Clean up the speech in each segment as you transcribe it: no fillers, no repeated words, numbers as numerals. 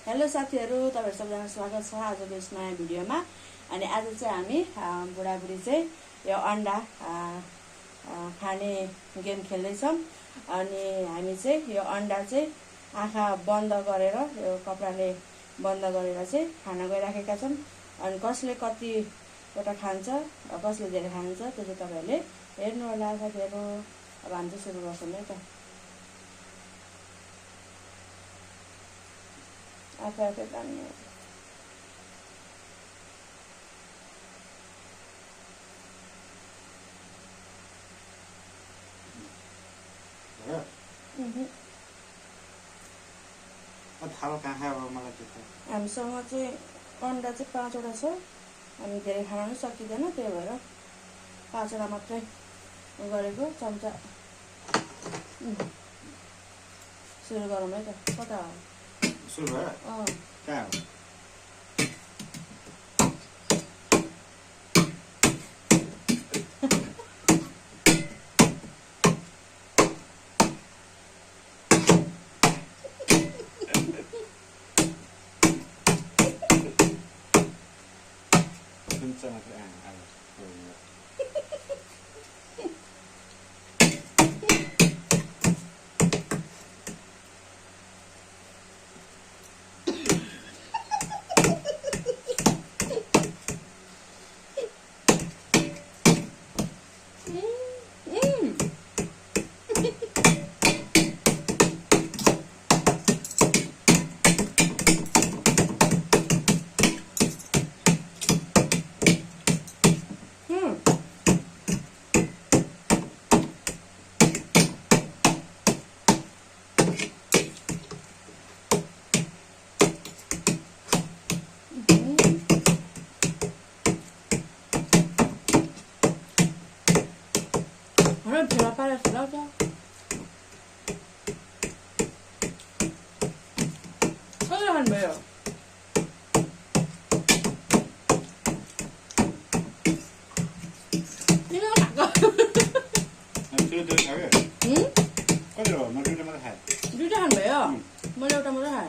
Hello साथीहरु, तपाईहरु सबैजना स्वागत छ आजको यस नयाँ भिडियोमा। अनि आज चाहिँ हामी बुढाबुढी चाहिँ यो अंडा खाने गेम खेल्दै छौं। अनि हामी चाहिँ यो अंडा चाहिँ आँखा बन्द गरेर यो कपडाले बन्द गरेर चाहिँ खान गइराखेका छौं। अनि कसले कति वटा खान्छ, कसले धेरै खान्छ त्यो चाहिँ तपाईहरुले हेर्नु होला साथीहरु। अब हामी चाहिँ सुरु गर्छौं है त। आफै तान्ने हामीसँग चाहिँ अंडा चाहिँ 5 वटा छ। अनि धेरै खान पनि सकिँदैन, त्यही भएर 5 वटा मात्रै गरेको। चम्चा सुरु गरौँ है त। कता हो सुरु भयो? कहाँ हो? Bila panas belakang. Kalian bayar. Ini apa? Nanti dia cakap. Kau dia, mana dia mana hai? Dia dah bayar. Mana udah mana hai?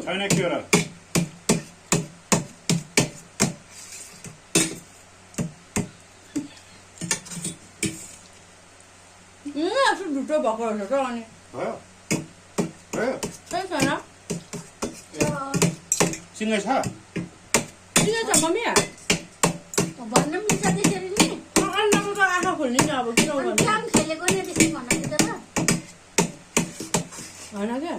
छैन के हो र? आफू ढुट्टो भएको रहेछ त। अनि भयो? भयो? छैन छैन। सिँगै छ? सिँगै छ मम्मी। भन्न मिल्छ त्यसरी नि। अन्डाको त आँखा खोल्ने नि, अब किन गर्नु? काम खेलेको नि त्यसरी भन्नु त। होइन क्या,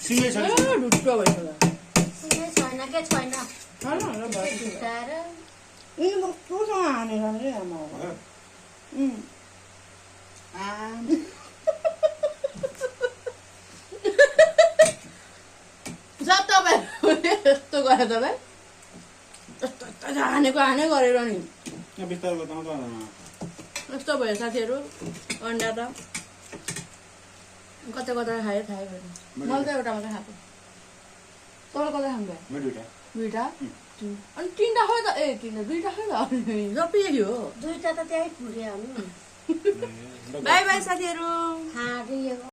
सिँगै छ? ढुट्टो भइसक्यो। सिँगै छैन के छैन। ढुट्टाएर यिनी कत्रोसँग हानेर नि आमा। यस्तो गरे तपाईँ, यस्तो हानेको हाने गरेर नि बिस्तारै गर्दा यस्तो भयो साथीहरू। अन्डा त कता कता खायो थाहै भएन। मैले त एउटा मात्रै खाएको। तल कता खानु भयो? दुईटा। अनि 3टा खै त? ए 3टा 2टा खै त? सबै यही हो। 2टा त त्यही पुर्यो नि। बाई बाई साथीहरू। खादिएको